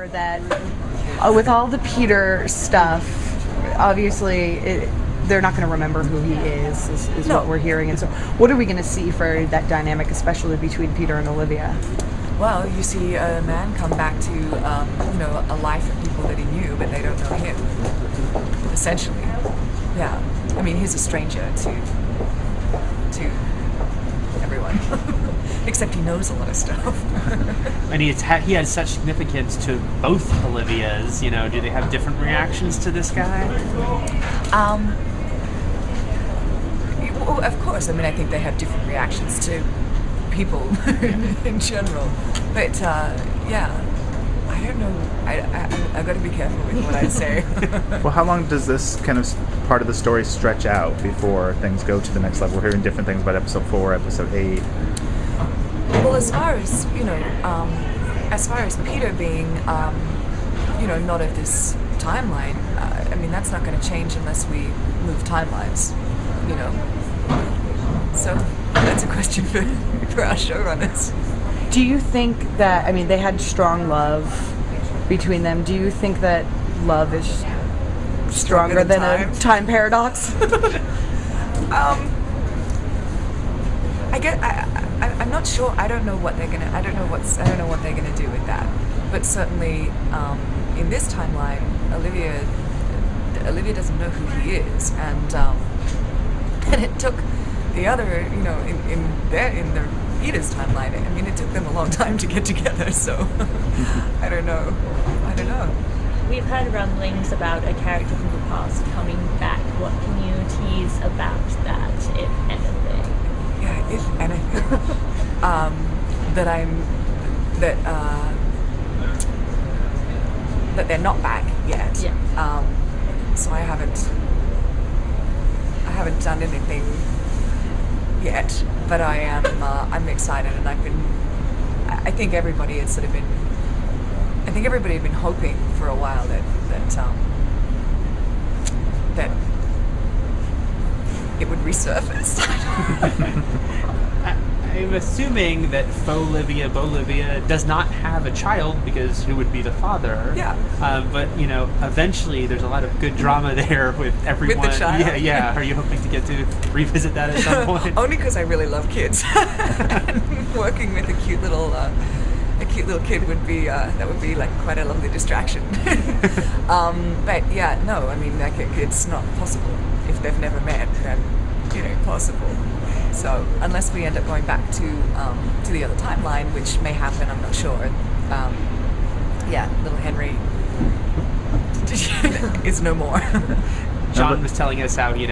remember that with all the Peter stuff, obviously they're not going to remember who he is No. what we're hearing. And so what are we going to see for that dynamic, especially between Peter and Olivia? Well, you see a man come back to, a life of people that he knew, but they don't know him, essentially. Yeah. I mean, he's a stranger to everyone, except he knows a lot of stuff. And he has such significance to both Olivias. Do they have different reactions to this guy? Well, of course. I mean, I think they have different reactions to people in general. But yeah, I don't know. I've got to be careful with what I say. Well, how long does this kind of part of the story stretch out before things go to the next level? We're hearing different things about episode 4, episode 8. Well, as far as Peter being, not of this timeline, I mean, that's not going to change unless we move timelines, So that's a question for our showrunners. Do you think that, I mean, they had strong love between them. Do you think that love is stronger than a time paradox? I'm not sure. I don't know what they're gonna do with that. But certainly, in this timeline, Olivia doesn't know who he is, and it took the other, in their Peter's timeline. I mean, it took them a long time to get together. So I don't know. We've heard rumblings about a character from the past coming back. What can you tease about that, if anything? Yeah, if anything. That they're not back yet. Yeah. So I haven't done anything yet, but I'm excited, and I think everybody had been hoping for a while that it would resurface. I'm assuming that Bolivia does not have a child, because who would be the father? Yeah. But eventually there's a lot of good drama there with everyone. With the child. Yeah. Are you hoping to get to revisit that at some point? Only because I really love kids. And working with a cute little kid would be like quite a lovely distraction. But yeah, no, I mean, like, it's not possible if they've never met. Then possible. So unless we end up going back to the other timeline, which may happen, I'm not sure. Little Henry is no more. John was telling us how he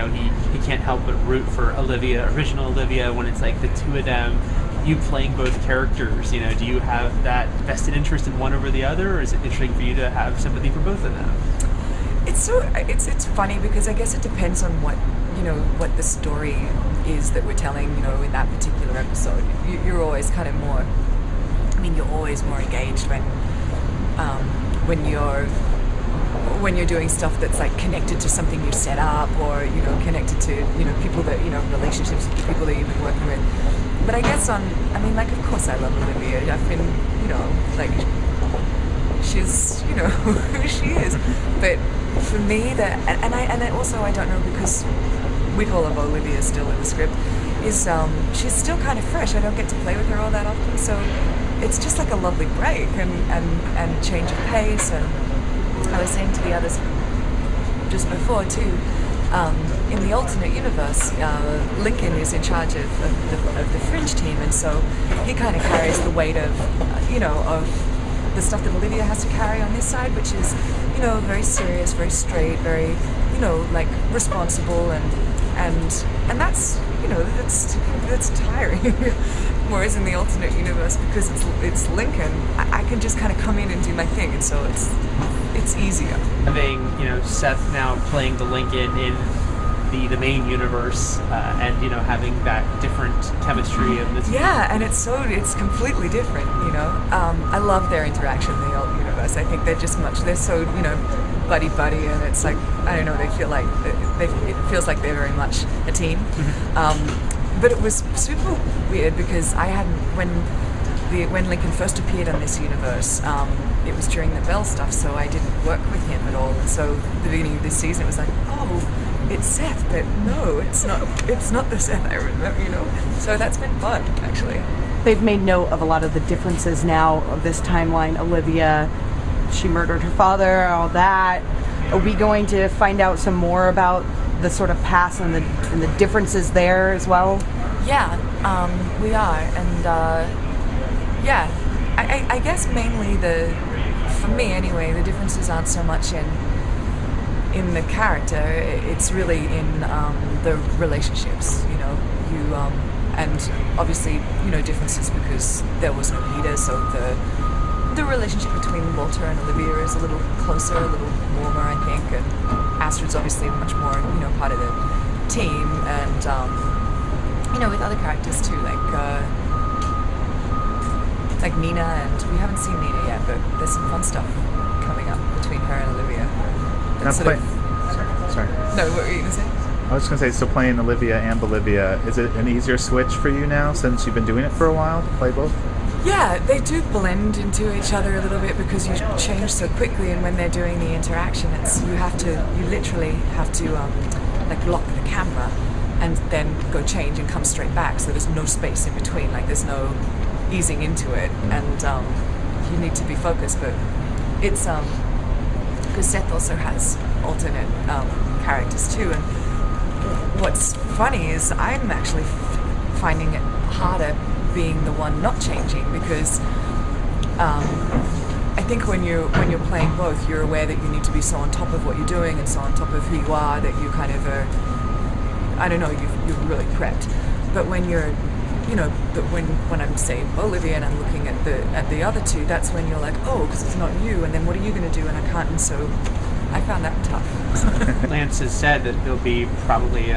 can't help but root for original Olivia, when it's like the two of them, you playing both characters. Do you have that vested interest in one over the other, or is it interesting for you to have sympathy for both of them? It's funny, because I guess it depends on what the story is that we're telling, in that particular episode. You're always kind of more, you're always more engaged when you're doing stuff that's like connected to something you set up, or connected to people that relationships with the people that you've been working with. But I guess of course I love Olivia. I've been she's who she is. But for me, I don't know, because we call her Olivia still in the script, is she's still kind of fresh. I don't get to play with her all that often, so it's just like a lovely break and change of pace. And I was saying to the others just before too, in the alternate universe, Lincoln is in charge of the Fringe team, and so he kind of carries the weight of of the stuff that Olivia has to carry on this side, which is very serious, very straight, very responsible, and that's that's tiring. Whereas in the alternate universe, because it's Lincoln, I can just kind of come in and do my thing, and so it's easier. Having Seth now playing the Lincoln in the main universe, and having that different chemistry of this. Yeah, and it's completely different. I love their interaction in the old universe. I think they're so buddy, and it's like, I don't know, they feel like it feels like they're very much a team. But it was super weird, because I hadn't, when Lincoln first appeared on this universe, it was during the Bell stuff, so I didn't work with him at all. And so the beginning of this season, it was like, oh, it's Seth, but no, it's not. It's not the Seth I remember, you know. So that's been fun, actually. They've made note of a lot of the differences now of this timeline. Olivia, she murdered her father, all that. Are we going to find out some more about the sort of past and the differences there as well? Yeah, we are, and yeah, I guess mainly for me anyway, the differences aren't so much in the character. It's really in the relationships. You know, and obviously differences because there was no Peter, so the relationship between Walter and Olivia is a little closer, a little warmer, I think, and Astrid's obviously much more part of the team, and with other characters too, like Nina, and we haven't seen Nina yet, but there's some fun stuff coming up between her and Olivia. Sorry. No, what were you gonna say? I was just gonna say, so playing Olivia and Bolivia, is it an easier switch for you now since you've been doing it for a while to play both? Yeah, they do blend into each other a little bit because you change so quickly, and when they're doing the interaction, you literally have to lock the camera and then go change and come straight back, so there's no space in between, like there's no easing into it, and you need to be focused. But it's because Seth also has alternate characters too, and what's funny is I'm actually finding it harder being the one not changing, because I think when you're playing both, you're aware that you need to be so on top of what you're doing and so on top of who you are that you kind of I don't know, you've really prepped. But when you're, but when I'm saying Olivia and I'm looking at the other two, that's when you're like, oh, because it's not you, and then what are you going to do? And I can't, and so I found that tough. Lance has said that there'll be probably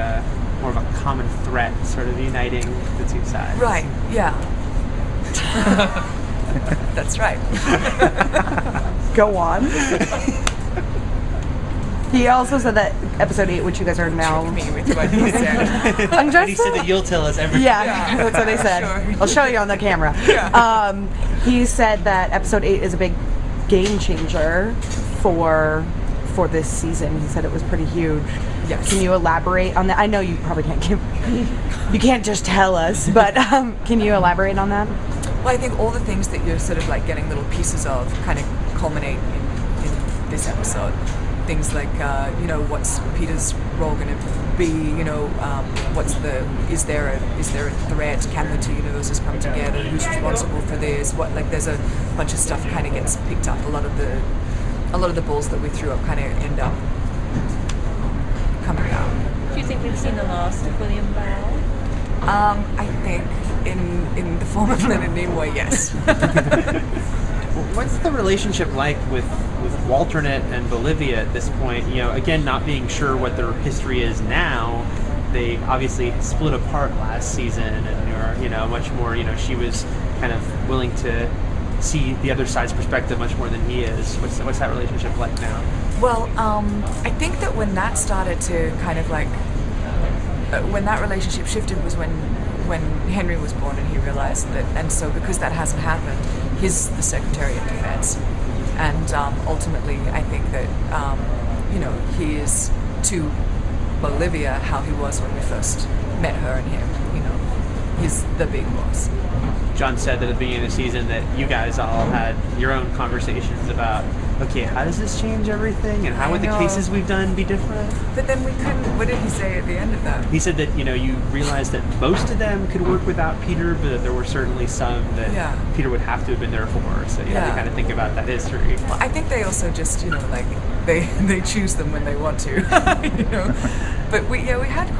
more of a common threat sort of uniting the two sides. Right, yeah. That's right. Go on. He also said that episode 8, which you guys are now. Me with what he said. I'm just. And he said that you'll tell us everything. Yeah, that's what they said. Sure. I'll show you on the camera. Yeah. He said that episode 8 is a big game changer for this season. He said it was pretty huge. Yes. Can you elaborate on that? I know you probably can't you can't just tell us, but can you elaborate on that? Well, I think all the things that you're sort of like getting little pieces of kind of culminate in this episode. Things like, what's Peter's role going to be? Is there a threat? Can the two universes come together? Who's responsible for this? There's a bunch of stuff kind of gets picked up. A lot of the balls that we threw up kind of end up coming out. Do you think we've seen the last of William Bell? I think in the form of Leonard Nimoy, yes. What's the relationship like with Walternate and Bolivia at this point? Again, not being sure what their history is now. They obviously split apart last season, and are much more. She was kind of willing to see the other side's perspective much more than he is. What's that relationship like now? Well, I think that when that started to kind of when that relationship shifted was when Henry was born, and he realized that, and so because that hasn't happened, he's the Secretary of Defense, and ultimately I think that he is to Bolivia how he was when we first met her and him. He's the big boss. John said that at the beginning of the season that you guys all had your own conversations about, okay, how does this change everything, and how would the cases we've done be different? But then we couldn't. What did he say at the end of that? He said that you realized that most of them could work without Peter, but that there were certainly some that Peter would have to have been there for. So you had to kind of think about that history. Well, I think they also just they choose them when they want to. But we had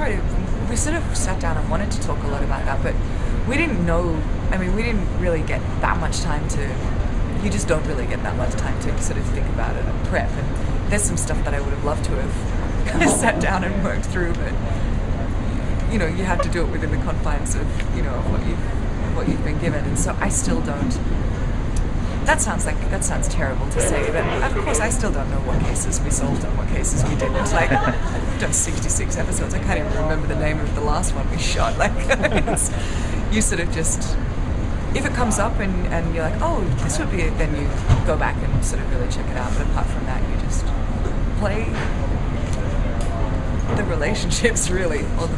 we sort of sat down and wanted to talk a lot about that, but we didn't know. I mean, we didn't really get that much time to. You just don't really get that much time to sort of think about it and prep. And there's some stuff that I would have loved to have kind of sat down and worked through, but you have to do it within the confines of what you've been given. And so I still don't. That sounds terrible to say, but of course I still don't know what cases we solved and what cases we didn't. We've done 66 episodes. I can't even remember the name of the last one we shot. You sort of just if it comes up and you're like, oh, this would be it, then you go back and sort of really check it out. But apart from that, you just play the relationships, really, or the